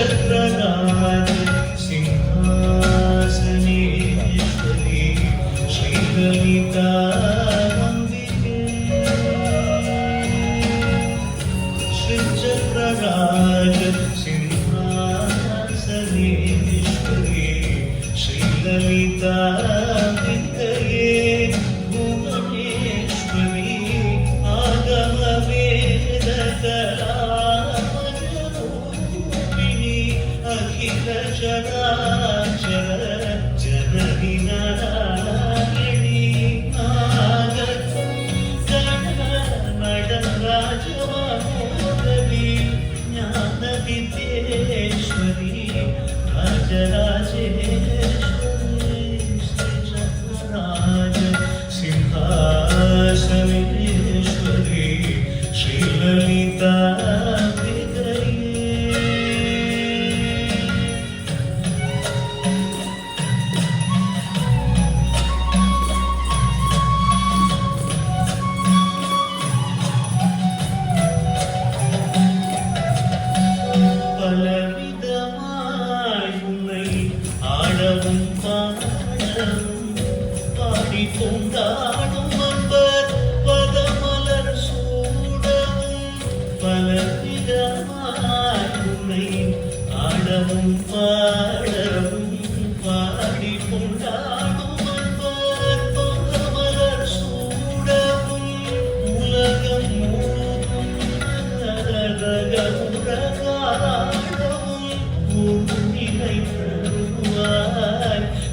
चक्रराज सिंहासनेश्वरी श्रीललिता श्रीचक्रराज सिंहासनेश्वरी श्रीललिता विद्ये भुवनेश्वरी आगमवेदकलामरूपिणी अखिल चराचर जननी नारायणी आगतं गणराजमहोदरी ज्ञानविद्येश्वरी राजराजेश्वरी श्रीचक्रराज सिंहासनेश्वरी श्रीललिता ஆடவும் பாடவும் பாடி கொண்டாடும் அன்பர் பதமலர் சூடவும் பலவிதமாய் உன்னை ஆடவும் பாடவும் பாடி கொண்டாடும் அன்பர் பதமலர் சூடவும் உலகம் முழுதும் உலகாடவும் நிலை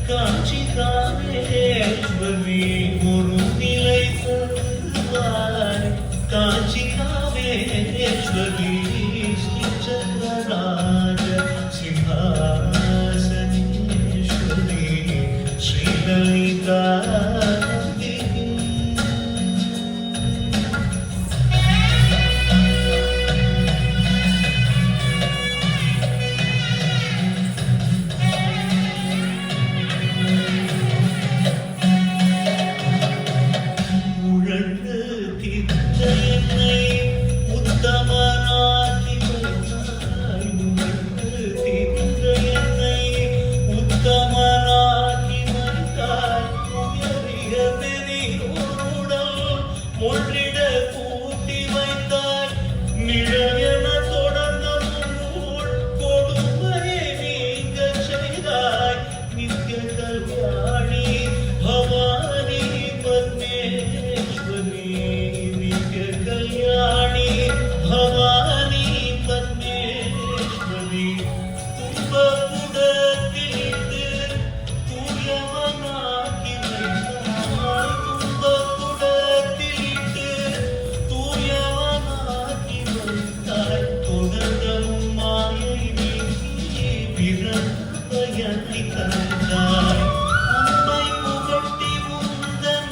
காட்சி காவேஸ்வரி ஒரு நிலை தருவாய் காட்சி காவேஸ்வரி ஸ்ரீச்சந்திரராஜ சிம்ஹாசனேஸ்வரி ஸ்ரீலலிதா ஒன்றிட கூட்டி வைத்தாய் நிழயன தொடர்ந்த முன்னூல் கொடுமையை நீங்க செய்தாய் நித்ய கல்யாணி பவானி பத்மேஸ்வரி நித்ய கல்யாணி பவானி பத்மேஸ்வரி துன்பகுடத்திலிட்டு தூயவனாக்கி வைத்தாய் அம்மை புகட்டி முந்தன்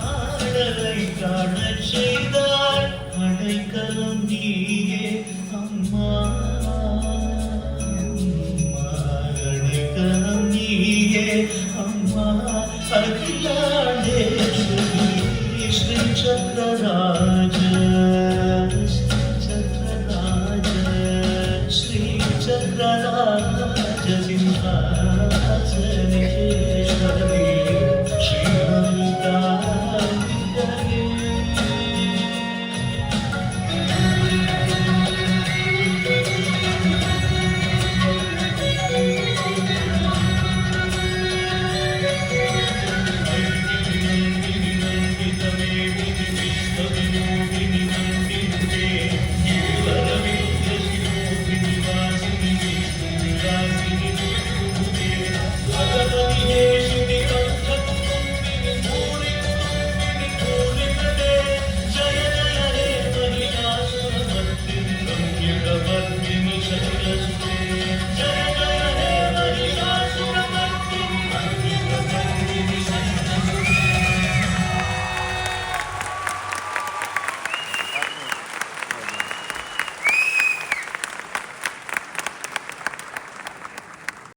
ஆடலை காணச் செய்தாள் அடைக்கலம் நீயே அம்மா அடைக்கலம் நீயே அம்மா அகிலாண்டேஸ்வரி ஸ்ரீ சக்கரராஜ ஸ்ரீ சக்கரராஜ